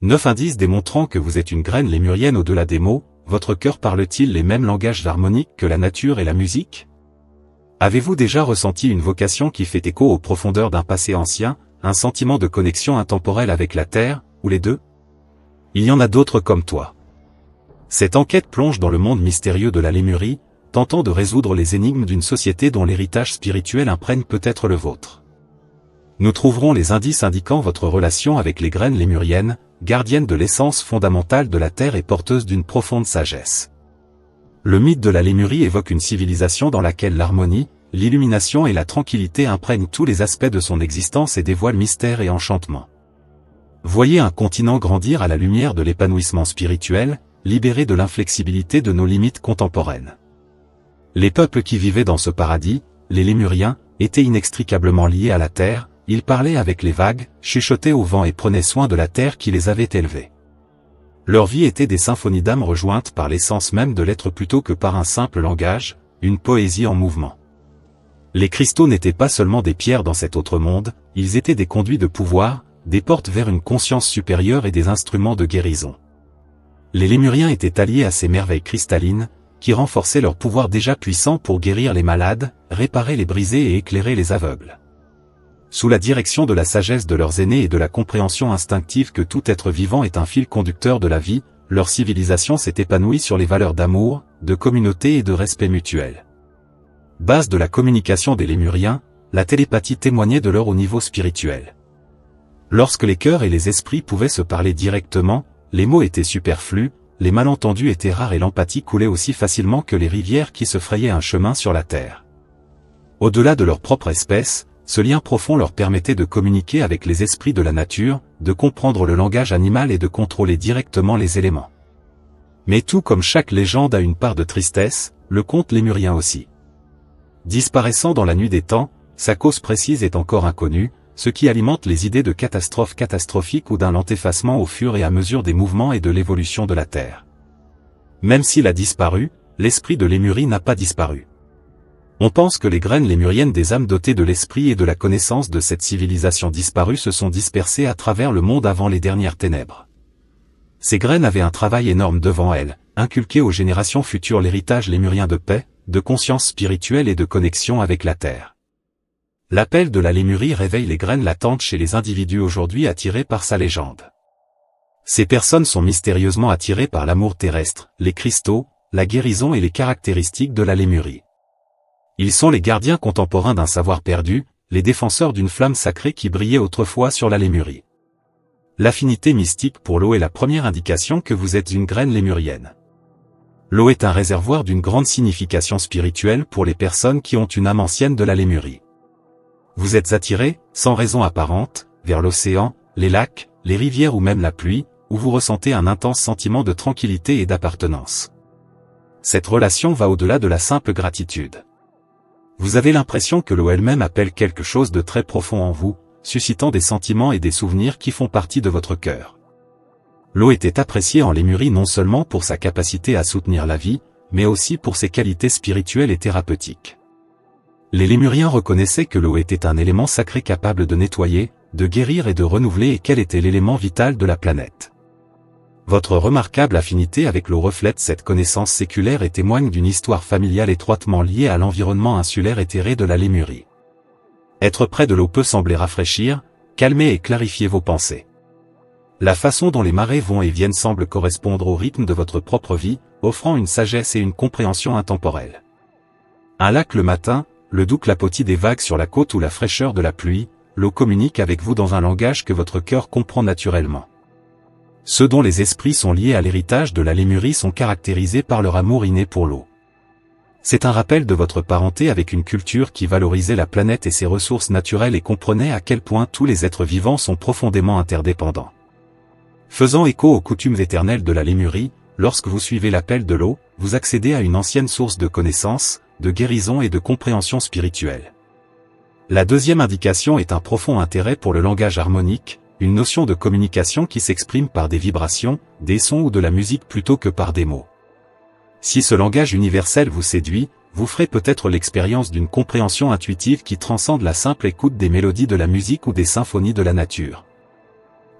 9 indices démontrant que vous êtes une graine lémurienne au-delà des mots. Votre cœur parle-t-il les mêmes langages harmoniques que la nature et la musique? Avez-vous déjà ressenti une vocation qui fait écho aux profondeurs d'un passé ancien, un sentiment de connexion intemporelle avec la Terre, ou les deux? Il y en a d'autres comme toi. Cette enquête plonge dans le monde mystérieux de la Lémurie, tentant de résoudre les énigmes d'une société dont l'héritage spirituel imprègne peut-être le vôtre. Nous trouverons les indices indiquant votre relation avec les graines lémuriennes, gardiennes de l'essence fondamentale de la Terre et porteuses d'une profonde sagesse. Le mythe de la Lémurie évoque une civilisation dans laquelle l'harmonie, l'illumination et la tranquillité imprègnent tous les aspects de son existence et dévoilent mystère et enchantement. Voyez un continent grandir à la lumière de l'épanouissement spirituel, libéré de l'inflexibilité de nos limites contemporaines. Les peuples qui vivaient dans ce paradis, les Lémuriens, étaient inextricablement liés à la Terre. Ils parlaient avec les vagues, chuchotaient au vent et prenaient soin de la terre qui les avait élevés. Leur vie était des symphonies d'âme rejointes par l'essence même de l'être plutôt que par un simple langage, une poésie en mouvement. Les cristaux n'étaient pas seulement des pierres dans cet autre monde, ils étaient des conduits de pouvoir, des portes vers une conscience supérieure et des instruments de guérison. Les Lémuriens étaient alliés à ces merveilles cristallines, qui renforçaient leur pouvoir déjà puissant pour guérir les malades, réparer les brisés et éclairer les aveugles. Sous la direction de la sagesse de leurs aînés et de la compréhension instinctive que tout être vivant est un fil conducteur de la vie, leur civilisation s'est épanouie sur les valeurs d'amour, de communauté et de respect mutuel. Base de la communication des Lémuriens, la télépathie témoignait de leur haut niveau spirituel. Lorsque les cœurs et les esprits pouvaient se parler directement, les mots étaient superflus, les malentendus étaient rares et l'empathie coulait aussi facilement que les rivières qui se frayaient un chemin sur la terre. Au-delà de leur propre espèce, ce lien profond leur permettait de communiquer avec les esprits de la nature, de comprendre le langage animal et de contrôler directement les éléments. Mais tout comme chaque légende a une part de tristesse, le conte lémurien aussi. Disparaissant dans la nuit des temps, sa cause précise est encore inconnue, ce qui alimente les idées de catastrophes catastrophiques ou d'un lent effacement au fur et à mesure des mouvements et de l'évolution de la Terre. Même s'il a disparu, l'esprit de Lémurie n'a pas disparu. On pense que les graines lémuriennes des âmes dotées de l'esprit et de la connaissance de cette civilisation disparue se sont dispersées à travers le monde avant les dernières ténèbres. Ces graines avaient un travail énorme devant elles, inculquer aux générations futures l'héritage lémurien de paix, de conscience spirituelle et de connexion avec la Terre. L'appel de la Lémurie réveille les graines latentes chez les individus aujourd'hui attirés par sa légende. Ces personnes sont mystérieusement attirées par l'amour terrestre, les cristaux, la guérison et les caractéristiques de la Lémurie. Ils sont les gardiens contemporains d'un savoir perdu, les défenseurs d'une flamme sacrée qui brillait autrefois sur la Lémurie. L'affinité mystique pour l'eau est la première indication que vous êtes une graine lémurienne. L'eau est un réservoir d'une grande signification spirituelle pour les personnes qui ont une âme ancienne de la Lémurie. Vous êtes attirés, sans raison apparente, vers l'océan, les lacs, les rivières ou même la pluie, où vous ressentez un intense sentiment de tranquillité et d'appartenance. Cette relation va au-delà de la simple gratitude. Vous avez l'impression que l'eau elle-même appelle quelque chose de très profond en vous, suscitant des sentiments et des souvenirs qui font partie de votre cœur. L'eau était appréciée en Lémurie non seulement pour sa capacité à soutenir la vie, mais aussi pour ses qualités spirituelles et thérapeutiques. Les Lémuriens reconnaissaient que l'eau était un élément sacré capable de nettoyer, de guérir et de renouveler et qu'elle était l'élément vital de la planète. Votre remarquable affinité avec l'eau reflète cette connaissance séculaire et témoigne d'une histoire familiale étroitement liée à l'environnement insulaire éthéré de la Lémurie. Être près de l'eau peut sembler rafraîchir, calmer et clarifier vos pensées. La façon dont les marées vont et viennent semble correspondre au rythme de votre propre vie, offrant une sagesse et une compréhension intemporelle. Un lac le matin, le doux clapotis des vagues sur la côte ou la fraîcheur de la pluie, l'eau communique avec vous dans un langage que votre cœur comprend naturellement. Ceux dont les esprits sont liés à l'héritage de la Lémurie sont caractérisés par leur amour inné pour l'eau. C'est un rappel de votre parenté avec une culture qui valorisait la planète et ses ressources naturelles et comprenait à quel point tous les êtres vivants sont profondément interdépendants. Faisant écho aux coutumes éternelles de la Lémurie, lorsque vous suivez l'appel de l'eau, vous accédez à une ancienne source de connaissance, de guérison et de compréhension spirituelle. La deuxième indication est un profond intérêt pour le langage harmonique, une notion de communication qui s'exprime par des vibrations, des sons ou de la musique plutôt que par des mots. Si ce langage universel vous séduit, vous ferez peut-être l'expérience d'une compréhension intuitive qui transcende la simple écoute des mélodies de la musique ou des symphonies de la nature.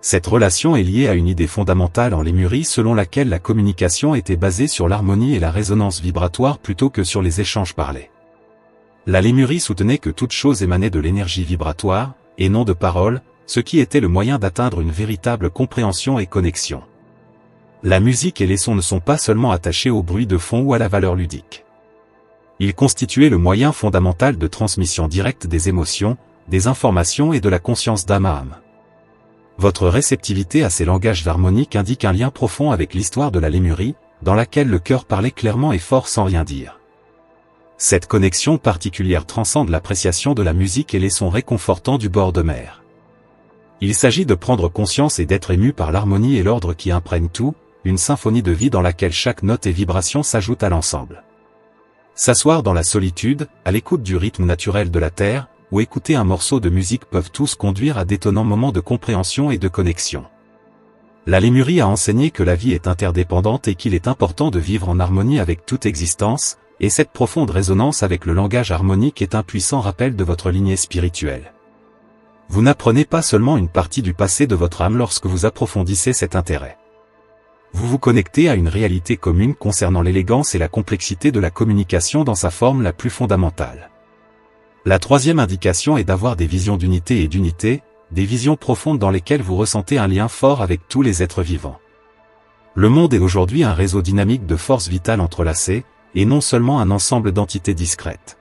Cette relation est liée à une idée fondamentale en Lémurie selon laquelle la communication était basée sur l'harmonie et la résonance vibratoire plutôt que sur les échanges parlés. La Lémurie soutenait que toute chose émanait de l'énergie vibratoire, et non de paroles, ce qui était le moyen d'atteindre une véritable compréhension et connexion. La musique et les sons ne sont pas seulement attachés au bruit de fond ou à la valeur ludique. Ils constituaient le moyen fondamental de transmission directe des émotions, des informations et de la conscience d'âme à âme. Votre réceptivité à ces langages harmoniques indique un lien profond avec l'histoire de la Lémurie, dans laquelle le cœur parlait clairement et fort sans rien dire. Cette connexion particulière transcende l'appréciation de la musique et les sons réconfortants du bord de mer. Il s'agit de prendre conscience et d'être ému par l'harmonie et l'ordre qui imprègnent tout, une symphonie de vie dans laquelle chaque note et vibration s'ajoutent à l'ensemble. S'asseoir dans la solitude, à l'écoute du rythme naturel de la terre, ou écouter un morceau de musique peuvent tous conduire à d'étonnants moments de compréhension et de connexion. La Lémurie a enseigné que la vie est interdépendante et qu'il est important de vivre en harmonie avec toute existence, et cette profonde résonance avec le langage harmonique est un puissant rappel de votre lignée spirituelle. Vous n'apprenez pas seulement une partie du passé de votre âme lorsque vous approfondissez cet intérêt. Vous vous connectez à une réalité commune concernant l'élégance et la complexité de la communication dans sa forme la plus fondamentale. La troisième indication est d'avoir des visions d'unité et d'unité, des visions profondes dans lesquelles vous ressentez un lien fort avec tous les êtres vivants. Le monde est aujourd'hui un réseau dynamique de forces vitales entrelacées, et non seulement un ensemble d'entités discrètes.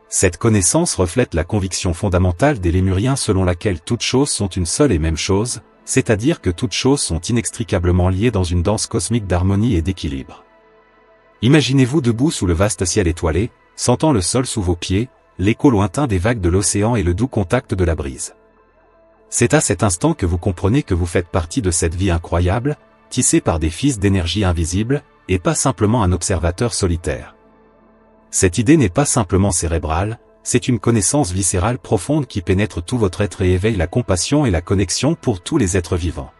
Cette connaissance reflète la conviction fondamentale des Lémuriens selon laquelle toutes choses sont une seule et même chose, c'est-à-dire que toutes choses sont inextricablement liées dans une danse cosmique d'harmonie et d'équilibre. Imaginez-vous debout sous le vaste ciel étoilé, sentant le sol sous vos pieds, l'écho lointain des vagues de l'océan et le doux contact de la brise. C'est à cet instant que vous comprenez que vous faites partie de cette vie incroyable, tissée par des fils d'énergie invisible, et pas simplement un observateur solitaire. Cette idée n'est pas simplement cérébrale, c'est une connaissance viscérale profonde qui pénètre tout votre être et éveille la compassion et la connexion pour tous les êtres vivants.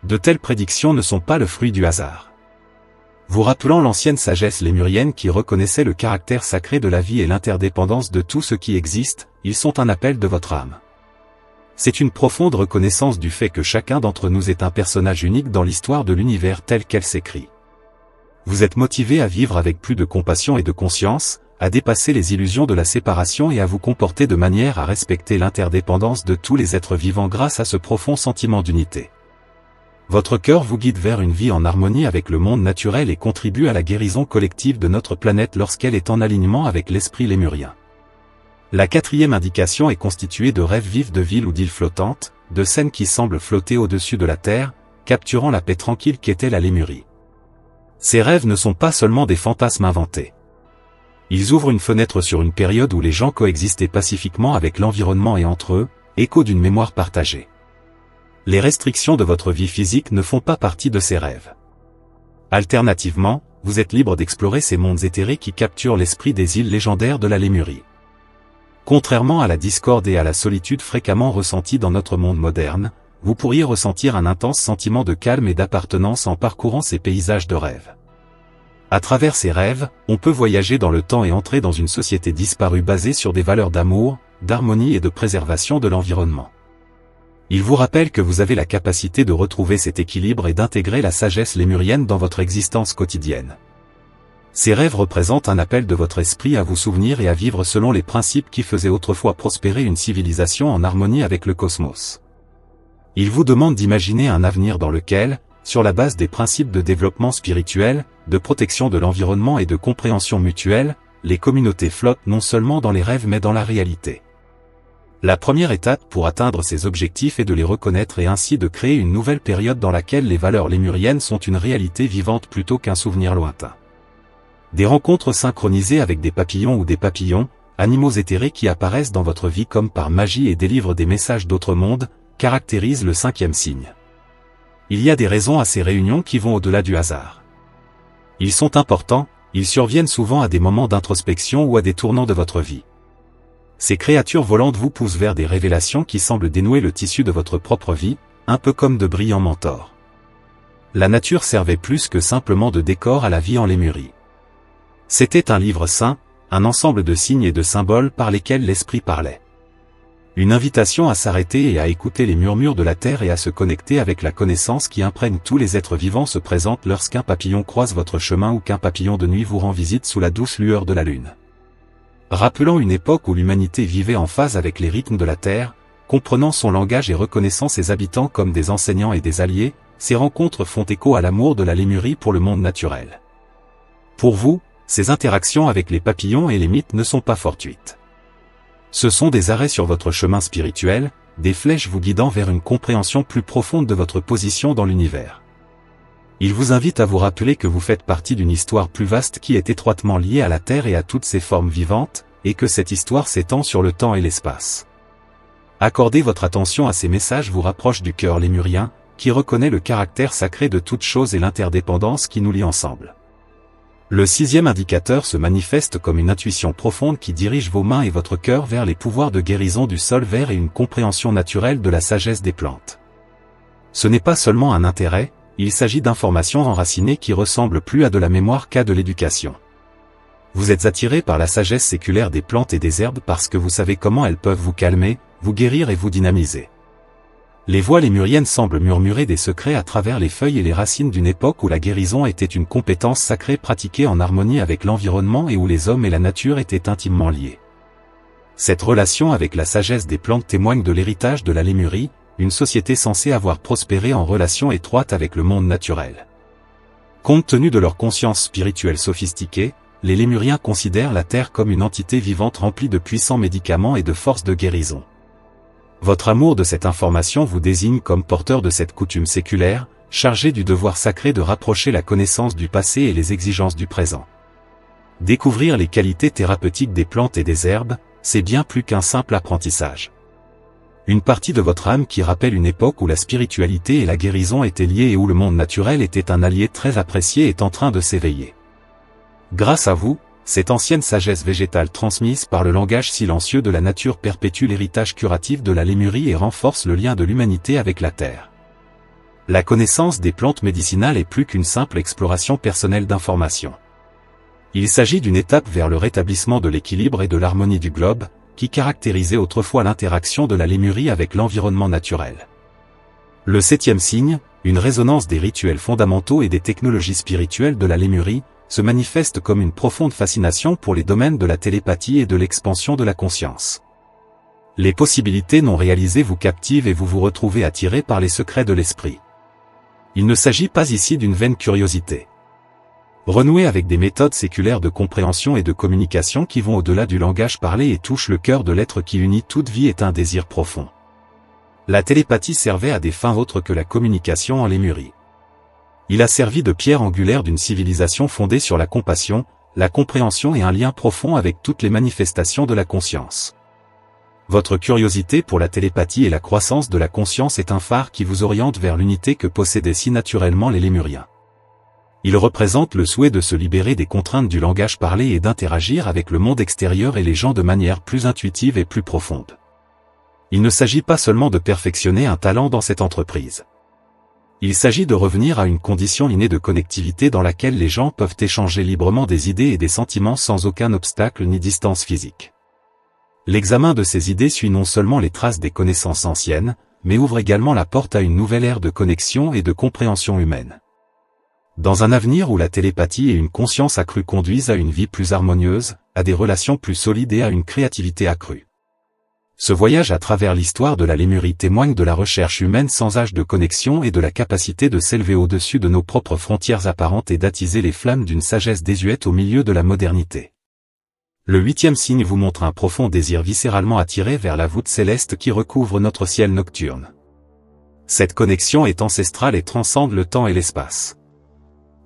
De telles prédictions ne sont pas le fruit du hasard. Vous rappelant l'ancienne sagesse lémurienne qui reconnaissait le caractère sacré de la vie et l'interdépendance de tout ce qui existe, ils sont un appel de votre âme. C'est une profonde reconnaissance du fait que chacun d'entre nous est un personnage unique dans l'histoire de l'univers tel qu'elle s'écrit. Vous êtes motivé à vivre avec plus de compassion et de conscience, à dépasser les illusions de la séparation et à vous comporter de manière à respecter l'interdépendance de tous les êtres vivants grâce à ce profond sentiment d'unité. Votre cœur vous guide vers une vie en harmonie avec le monde naturel et contribue à la guérison collective de notre planète lorsqu'elle est en alignement avec l'esprit lémurien. La quatrième indication est constituée de rêves vifs de villes ou d'îles flottantes, de scènes qui semblent flotter au-dessus de la terre, capturant la paix tranquille qu'était la Lémurie. Ces rêves ne sont pas seulement des fantasmes inventés. Ils ouvrent une fenêtre sur une période où les gens coexistaient pacifiquement avec l'environnement et entre eux, écho d'une mémoire partagée. Les restrictions de votre vie physique ne font pas partie de ces rêves. Alternativement, vous êtes libre d'explorer ces mondes éthérés qui capturent l'esprit des îles légendaires de la Lémurie. Contrairement à la discorde et à la solitude fréquemment ressenties dans notre monde moderne, vous pourriez ressentir un intense sentiment de calme et d'appartenance en parcourant ces paysages de rêve. À travers ces rêves, on peut voyager dans le temps et entrer dans une société disparue basée sur des valeurs d'amour, d'harmonie et de préservation de l'environnement. Il vous rappelle que vous avez la capacité de retrouver cet équilibre et d'intégrer la sagesse lémurienne dans votre existence quotidienne. Ces rêves représentent un appel de votre esprit à vous souvenir et à vivre selon les principes qui faisaient autrefois prospérer une civilisation en harmonie avec le cosmos. Ils vous demandent d'imaginer un avenir dans lequel, sur la base des principes de développement spirituel, de protection de l'environnement et de compréhension mutuelle, les communautés flottent non seulement dans les rêves mais dans la réalité. La première étape pour atteindre ces objectifs est de les reconnaître et ainsi de créer une nouvelle période dans laquelle les valeurs lémuriennes sont une réalité vivante plutôt qu'un souvenir lointain. Des rencontres synchronisées avec des papillons ou des papillons, animaux éthérés qui apparaissent dans votre vie comme par magie et délivrent des messages d'autres mondes, caractérisent le cinquième signe. Il y a des raisons à ces réunions qui vont au-delà du hasard. Ils sont importants, ils surviennent souvent à des moments d'introspection ou à des tournants de votre vie. Ces créatures volantes vous poussent vers des révélations qui semblent dénouer le tissu de votre propre vie, un peu comme de brillants mentors. La nature servait plus que simplement de décor à la vie en Lémurie. C'était un livre saint, un ensemble de signes et de symboles par lesquels l'esprit parlait. Une invitation à s'arrêter et à écouter les murmures de la terre et à se connecter avec la connaissance qui imprègne tous les êtres vivants se présente lorsqu'un papillon croise votre chemin ou qu'un papillon de nuit vous rend visite sous la douce lueur de la lune. Rappelant une époque où l'humanité vivait en phase avec les rythmes de la terre, comprenant son langage et reconnaissant ses habitants comme des enseignants et des alliés, ces rencontres font écho à l'amour de la Lémurie pour le monde naturel. Pour vous, ces interactions avec les papillons et les mythes ne sont pas fortuites. Ce sont des arrêts sur votre chemin spirituel, des flèches vous guidant vers une compréhension plus profonde de votre position dans l'univers. Ils vous invitent à vous rappeler que vous faites partie d'une histoire plus vaste qui est étroitement liée à la Terre et à toutes ses formes vivantes, et que cette histoire s'étend sur le temps et l'espace. Accorder votre attention à ces messages vous rapproche du cœur lémurien, qui reconnaît le caractère sacré de toute chose et l'interdépendance qui nous lie ensemble. Le 6e indicateur se manifeste comme une intuition profonde qui dirige vos mains et votre cœur vers les pouvoirs de guérison du sol vert et une compréhension naturelle de la sagesse des plantes. Ce n'est pas seulement un intérêt, il s'agit d'informations enracinées qui ressemblent plus à de la mémoire qu'à de l'éducation. Vous êtes attiré par la sagesse séculaire des plantes et des herbes parce que vous savez comment elles peuvent vous calmer, vous guérir et vous dynamiser. Les voix lémuriennes semblent murmurer des secrets à travers les feuilles et les racines d'une époque où la guérison était une compétence sacrée pratiquée en harmonie avec l'environnement et où les hommes et la nature étaient intimement liés. Cette relation avec la sagesse des plantes témoigne de l'héritage de la Lémurie, une société censée avoir prospéré en relation étroite avec le monde naturel. Compte tenu de leur conscience spirituelle sophistiquée, les Lémuriens considèrent la Terre comme une entité vivante remplie de puissants médicaments et de forces de guérison. Votre amour de cette information vous désigne comme porteur de cette coutume séculaire, chargé du devoir sacré de rapprocher la connaissance du passé et les exigences du présent. Découvrir les qualités thérapeutiques des plantes et des herbes, c'est bien plus qu'un simple apprentissage. Une partie de votre âme qui rappelle une époque où la spiritualité et la guérison étaient liées et où le monde naturel était un allié très apprécié est en train de s'éveiller. Grâce à vous, cette ancienne sagesse végétale transmise par le langage silencieux de la nature perpétue l'héritage curatif de la Lémurie et renforce le lien de l'humanité avec la Terre. La connaissance des plantes médicinales est plus qu'une simple exploration personnelle d'informations. Il s'agit d'une étape vers le rétablissement de l'équilibre et de l'harmonie du globe, qui caractérisait autrefois l'interaction de la Lémurie avec l'environnement naturel. Le 7e signe, une résonance des rituels fondamentaux et des technologies spirituelles de la Lémurie, se manifeste comme une profonde fascination pour les domaines de la télépathie et de l'expansion de la conscience. Les possibilités non réalisées vous captivent et vous vous retrouvez attiré par les secrets de l'esprit. Il ne s'agit pas ici d'une vaine curiosité. Renouer avec des méthodes séculaires de compréhension et de communication qui vont au-delà du langage parlé et touchent le cœur de l'être qui unit toute vie est un désir profond. La télépathie servait à des fins autres que la communication en Lémurie. Il a servi de pierre angulaire d'une civilisation fondée sur la compassion, la compréhension et un lien profond avec toutes les manifestations de la conscience. Votre curiosité pour la télépathie et la croissance de la conscience est un phare qui vous oriente vers l'unité que possédaient si naturellement les Lémuriens. Il représente le souhait de se libérer des contraintes du langage parlé et d'interagir avec le monde extérieur et les gens de manière plus intuitive et plus profonde. Il ne s'agit pas seulement de perfectionner un talent dans cette entreprise. Il s'agit de revenir à une condition innée de connectivité dans laquelle les gens peuvent échanger librement des idées et des sentiments sans aucun obstacle ni distance physique. L'examen de ces idées suit non seulement les traces des connaissances anciennes, mais ouvre également la porte à une nouvelle ère de connexion et de compréhension humaine. Dans un avenir où la télépathie et une conscience accrue conduisent à une vie plus harmonieuse, à des relations plus solides et à une créativité accrue. Ce voyage à travers l'histoire de la Lémurie témoigne de la recherche humaine sans âge de connexion et de la capacité de s'élever au-dessus de nos propres frontières apparentes et d'attiser les flammes d'une sagesse désuète au milieu de la modernité. Le 8e signe vous montre un profond désir viscéralement attiré vers la voûte céleste qui recouvre notre ciel nocturne. Cette connexion est ancestrale et transcende le temps et l'espace.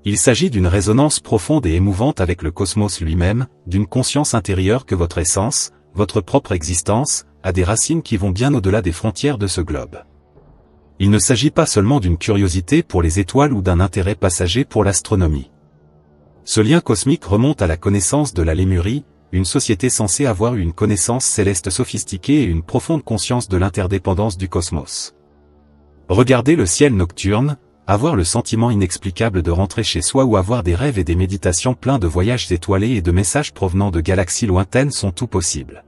Il s'agit d'une résonance profonde et émouvante avec le cosmos lui-même, d'une conscience intérieure que votre essence, votre propre existence, a des racines qui vont bien au-delà des frontières de ce globe. Il ne s'agit pas seulement d'une curiosité pour les étoiles ou d'un intérêt passager pour l'astronomie. Ce lien cosmique remonte à la connaissance de la Lémurie, une société censée avoir une connaissance céleste sophistiquée et une profonde conscience de l'interdépendance du cosmos. Regarder le ciel nocturne, avoir le sentiment inexplicable de rentrer chez soi ou avoir des rêves et des méditations pleins de voyages étoilés et de messages provenant de galaxies lointaines sont tout possibles.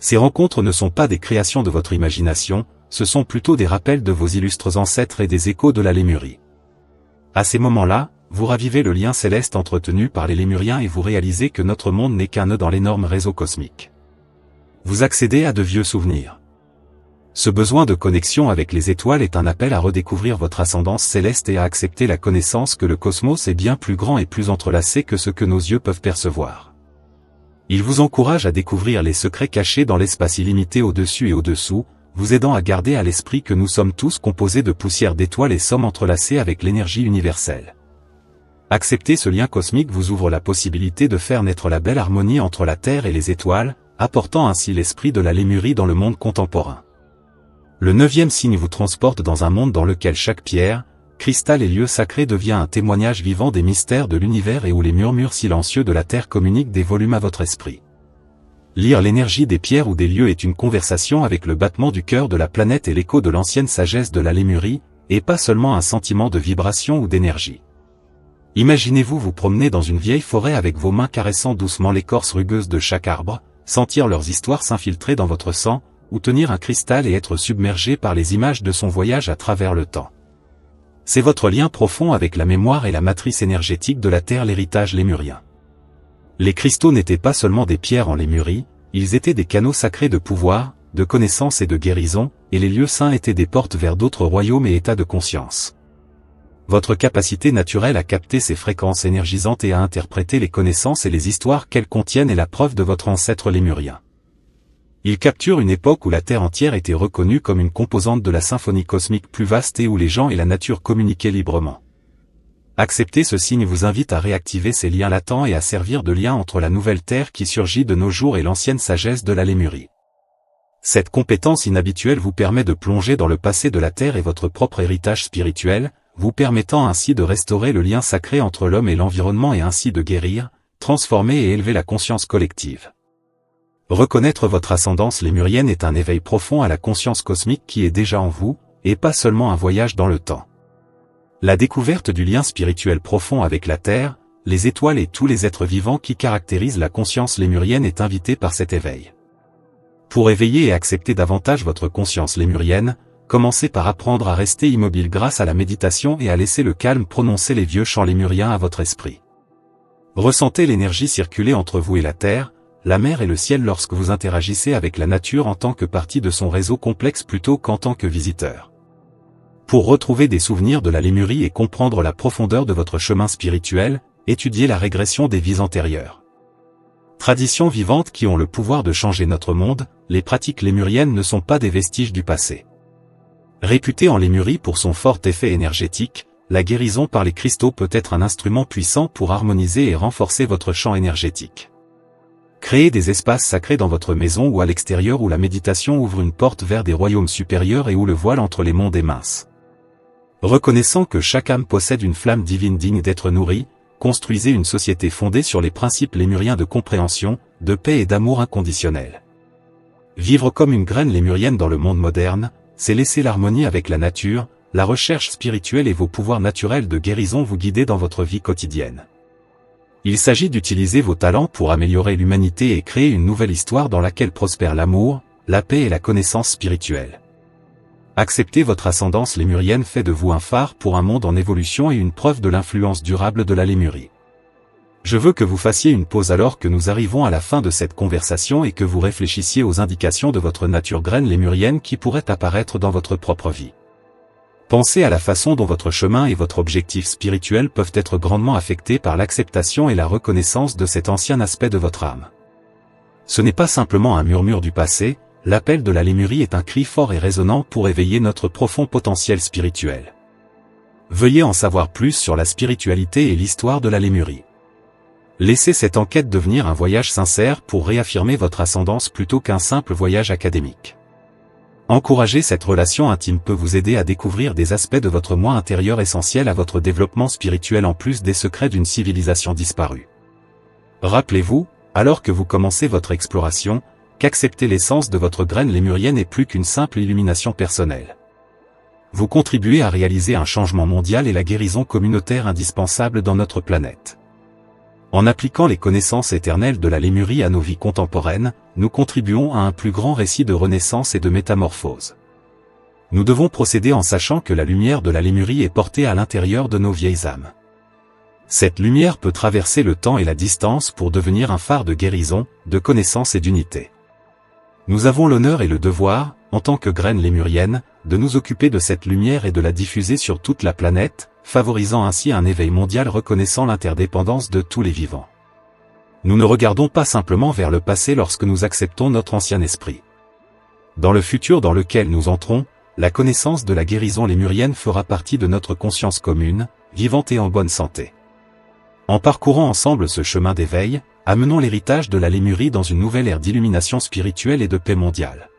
Ces rencontres ne sont pas des créations de votre imagination, ce sont plutôt des rappels de vos illustres ancêtres et des échos de la Lémurie. À ces moments-là, vous ravivez le lien céleste entretenu par les Lémuriens et vous réalisez que notre monde n'est qu'un nœud dans l'énorme réseau cosmique. Vous accédez à de vieux souvenirs. Ce besoin de connexion avec les étoiles est un appel à redécouvrir votre ascendance céleste et à accepter la connaissance que le cosmos est bien plus grand et plus entrelacé que ce que nos yeux peuvent percevoir. Il vous encourage à découvrir les secrets cachés dans l'espace illimité au-dessus et au-dessous, vous aidant à garder à l'esprit que nous sommes tous composés de poussière d'étoiles et sommes entrelacés avec l'énergie universelle. Accepter ce lien cosmique vous ouvre la possibilité de faire naître la belle harmonie entre la Terre et les étoiles, apportant ainsi l'esprit de la Lémurie dans le monde contemporain. Le 9e signe vous transporte dans un monde dans lequel chaque pierre, cristal et lieu sacré devient un témoignage vivant des mystères de l'univers et où les murmures silencieux de la Terre communiquent des volumes à votre esprit. Lire l'énergie des pierres ou des lieux est une conversation avec le battement du cœur de la planète et l'écho de l'ancienne sagesse de la Lémurie, et pas seulement un sentiment de vibration ou d'énergie. Imaginez-vous vous promener dans une vieille forêt avec vos mains caressant doucement l'écorce rugueuse de chaque arbre, sentir leurs histoires s'infiltrer dans votre sang, ou tenir un cristal et être submergé par les images de son voyage à travers le temps. C'est votre lien profond avec la mémoire et la matrice énergétique de la Terre, l'héritage lémurien. Les cristaux n'étaient pas seulement des pierres en Lémurie, ils étaient des canaux sacrés de pouvoir, de connaissance et de guérison, et les lieux saints étaient des portes vers d'autres royaumes et états de conscience. Votre capacité naturelle à capter ces fréquences énergisantes et à interpréter les connaissances et les histoires qu'elles contiennent est la preuve de votre ancêtre lémurien. Il capture une époque où la Terre entière était reconnue comme une composante de la symphonie cosmique plus vaste et où les gens et la nature communiquaient librement. Accepter ce signe vous invite à réactiver ces liens latents et à servir de lien entre la nouvelle Terre qui surgit de nos jours et l'ancienne sagesse de la Lémurie. Cette compétence inhabituelle vous permet de plonger dans le passé de la Terre et votre propre héritage spirituel, vous permettant ainsi de restaurer le lien sacré entre l'homme et l'environnement et ainsi de guérir, transformer et élever la conscience collective. Reconnaître votre ascendance lémurienne est un éveil profond à la conscience cosmique qui est déjà en vous, et pas seulement un voyage dans le temps. La découverte du lien spirituel profond avec la Terre, les étoiles et tous les êtres vivants qui caractérisent la conscience lémurienne est invitée par cet éveil. Pour éveiller et accepter davantage votre conscience lémurienne, commencez par apprendre à rester immobile grâce à la méditation et à laisser le calme prononcer les vieux chants lémuriens à votre esprit. Ressentez l'énergie circuler entre vous et la Terre, la mer et le ciel lorsque vous interagissez avec la nature en tant que partie de son réseau complexe plutôt qu'en tant que visiteur. Pour retrouver des souvenirs de la Lémurie et comprendre la profondeur de votre chemin spirituel, étudiez la régression des vies antérieures. Traditions vivantes qui ont le pouvoir de changer notre monde, les pratiques lémuriennes ne sont pas des vestiges du passé. Réputée en Lémurie pour son fort effet énergétique, la guérison par les cristaux peut être un instrument puissant pour harmoniser et renforcer votre champ énergétique. Créez des espaces sacrés dans votre maison ou à l'extérieur où la méditation ouvre une porte vers des royaumes supérieurs et où le voile entre les mondes est mince. Reconnaissant que chaque âme possède une flamme divine digne d'être nourrie, construisez une société fondée sur les principes lémuriens de compréhension, de paix et d'amour inconditionnel. Vivre comme une graine lémurienne dans le monde moderne, c'est laisser l'harmonie avec la nature, la recherche spirituelle et vos pouvoirs naturels de guérison vous guider dans votre vie quotidienne. Il s'agit d'utiliser vos talents pour améliorer l'humanité et créer une nouvelle histoire dans laquelle prospère l'amour, la paix et la connaissance spirituelle. Accepter votre ascendance lémurienne fait de vous un phare pour un monde en évolution et une preuve de l'influence durable de la Lémurie. Je veux que vous fassiez une pause alors que nous arrivons à la fin de cette conversation et que vous réfléchissiez aux indications de votre nature graine lémurienne qui pourraient apparaître dans votre propre vie. Pensez à la façon dont votre chemin et votre objectif spirituel peuvent être grandement affectés par l'acceptation et la reconnaissance de cet ancien aspect de votre âme. Ce n'est pas simplement un murmure du passé, l'appel de la Lémurie est un cri fort et résonnant pour éveiller notre profond potentiel spirituel. Veuillez en savoir plus sur la spiritualité et l'histoire de la Lémurie. Laissez cette enquête devenir un voyage sincère pour réaffirmer votre ascendance plutôt qu'un simple voyage académique. Encourager cette relation intime peut vous aider à découvrir des aspects de votre moi intérieur essentiels à votre développement spirituel en plus des secrets d'une civilisation disparue. Rappelez-vous, alors que vous commencez votre exploration, qu'accepter l'essence de votre graine lémurienne n'est plus qu'une simple illumination personnelle. Vous contribuez à réaliser un changement mondial et la guérison communautaire indispensable dans notre planète. En appliquant les connaissances éternelles de la Lémurie à nos vies contemporaines, nous contribuons à un plus grand récit de renaissance et de métamorphose. Nous devons procéder en sachant que la lumière de la Lémurie est portée à l'intérieur de nos vieilles âmes. Cette lumière peut traverser le temps et la distance pour devenir un phare de guérison, de connaissance et d'unité. Nous avons l'honneur et le devoir, en tant que graines lémuriennes, de nous occuper de cette lumière et de la diffuser sur toute la planète, favorisant ainsi un éveil mondial reconnaissant l'interdépendance de tous les vivants. Nous ne regardons pas simplement vers le passé lorsque nous acceptons notre ancien esprit. Dans le futur dans lequel nous entrons, la connaissance de la guérison lémurienne fera partie de notre conscience commune, vivante et en bonne santé. En parcourant ensemble ce chemin d'éveil, amenons l'héritage de la Lémurie dans une nouvelle ère d'illumination spirituelle et de paix mondiale.